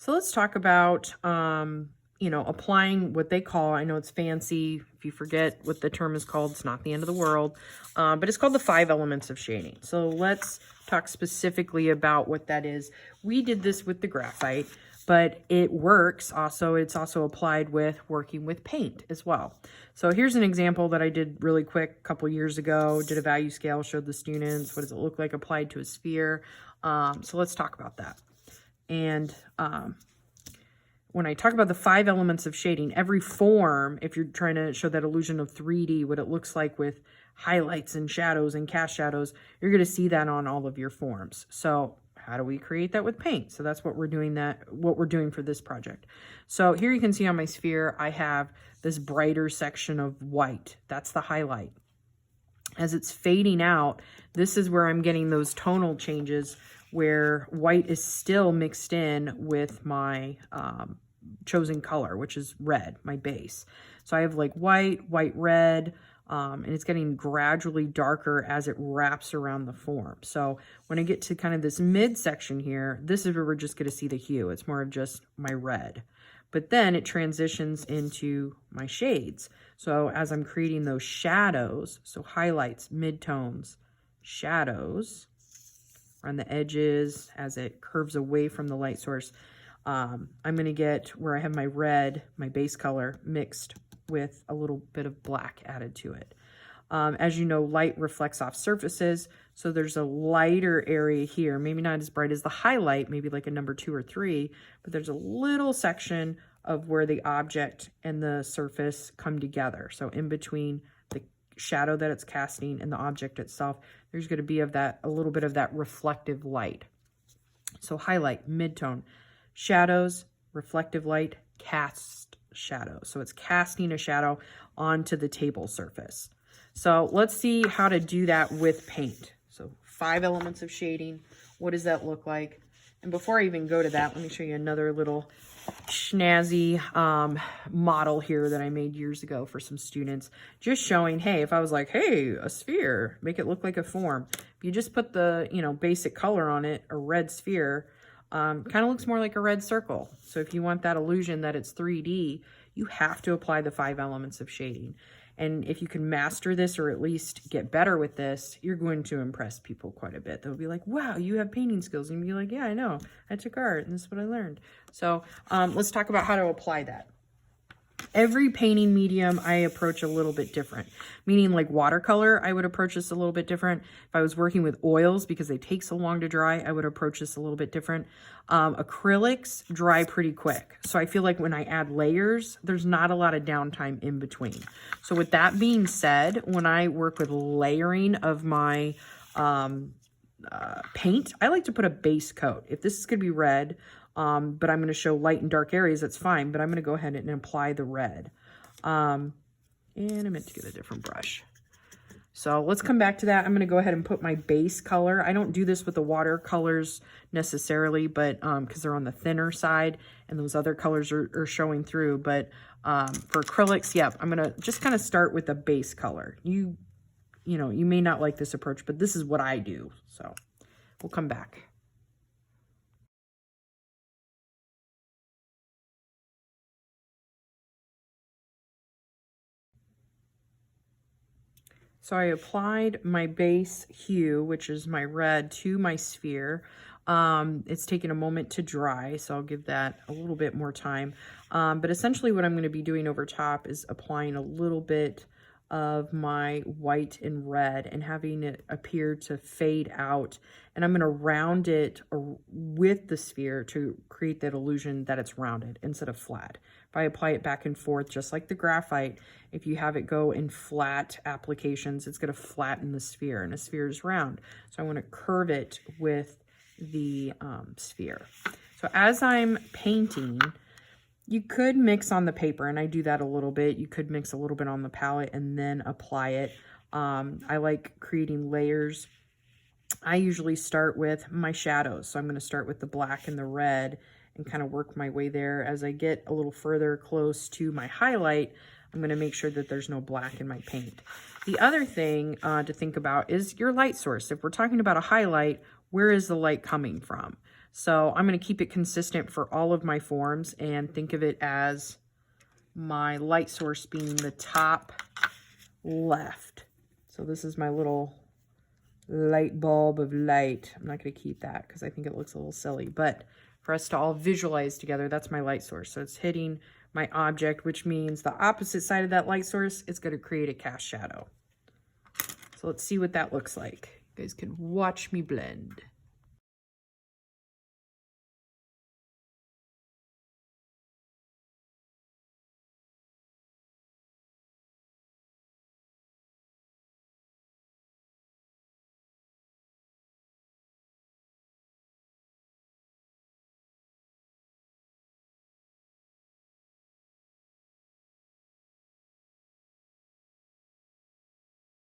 So let's talk about, you know, applying what they call, I know it's fancy. If you forget what the term is called, it's not the end of the world, but it's called the 5 elements of shading. So let's talk specifically about what that is. We did this with the graphite, but it works also. It's also applied with working with paint as well. So here's an example that I did really quick a couple years ago. Did a value scale, showed the students what does it look like applied to a sphere. So let's talk about that. And when I talk about the 5 elements of shading, every form, if you're trying to show that illusion of 3D, what it looks like with highlights and shadows and cast shadows, you're going to see that on all of your forms. So how do we create that with paint? So that's what we're doing for this project. So here you can see on my sphere, I have this brighter section of white. That's the highlight. As it's fading out, this is where I'm getting those tonal changes where white is still mixed in with my chosen color, which is red, my base. So I have like white, red, and it's getting gradually darker as it wraps around the form. So when I get to kind of this midsection here, this is where we're just going to see the hue. It's more of just my red. But then it transitions into my shades. So as I'm creating those shadows, so highlights, midtones, shadows on the edges as it curves away from the light source, I'm going to get where I have my red, my base color, mixed with a little bit of black added to it. As you know, light reflects off surfaces, so there's a lighter area here, maybe not as bright as the highlight, maybe like a number 2 or 3, but there's a little section of where the object and the surface come together. So in between the shadow that it's casting and the object itself, there's going to be a little bit of that reflective light. So highlight, midtone, shadows, reflective light, cast shadow. So it's casting a shadow onto the table surface. So let's see how to do that with paint. So 5 elements of shading. What does that look like? And before I even go to that, let me show you another little snazzy model here that I made years ago for some students. Just showing, hey, if I was like, hey, a sphere, make it look like a form. If you just put the, you know, basic color on it, a red sphere, kind of looks more like a red circle. So if you want that illusion that it's 3D, you have to apply the 5 elements of shading. And if you can master this or at least get better with this, you're going to impress people quite a bit. They'll be like, wow, you have painting skills. And you'll be like, yeah, I know. I took art and this is what I learned. So let's talk about how to apply that. Every painting medium I approach a little bit different, meaning like watercolor, I would approach this a little bit different. If I was working with oils, because they take so long to dry, I would approach this a little bit different. Acrylics dry pretty quick. So I feel like when I add layers, there's not a lot of downtime in between. So with that being said, when I work with layering of my paint, I like to put a base coat. If this is going to be red, but I'm going to show light and dark areas, that's fine, but I'm going to go ahead and apply the red. And I meant to get a different brush. So let's come back to that. I'm going to go ahead and put my base color. I don't do this with the watercolors necessarily, but because they're on the thinner side and those other colors are showing through. But for acrylics, yep, I'm going to just kind of start with the base color. You know, you may not like this approach, but this is what I do. So we'll come back. So I applied my base hue, which is my red, to my sphere. It's taken a moment to dry, so I'll give that a little bit more time. But essentially what I'm going to be doing over top is applying a little bit of my white and red and having it appear to fade out. And I'm going to round it with the sphere to create that illusion that it's rounded instead of flat. If I apply it back and forth, just like the graphite, if you have it go in flat applications, it's going to flatten the sphere, and a sphere is round. So I want to curve it with the sphere. So as I'm painting, you could mix on the paper, and I do that a little bit. You could mix a little bit on the palette and then apply it. I like creating layers. I usually start with my shadows. So I'm going to start with the black and the red and kind of work my way there. As I get a little further close to my highlight, I'm going to make sure that there's no black in my paint. The other thing to think about is your light source. If we're talking about a highlight, where is the light coming from? So I'm going to keep it consistent for all of my forms and think of it as my light source being the top left. So this is my little light bulb of light. I'm not going to keep that because I think it looks a little silly, but for us to all visualize together, that's my light source. So it's hitting my object, which means the opposite side of that light source, it's going to create a cast shadow. So let's see what that looks like. You guys can watch me blend.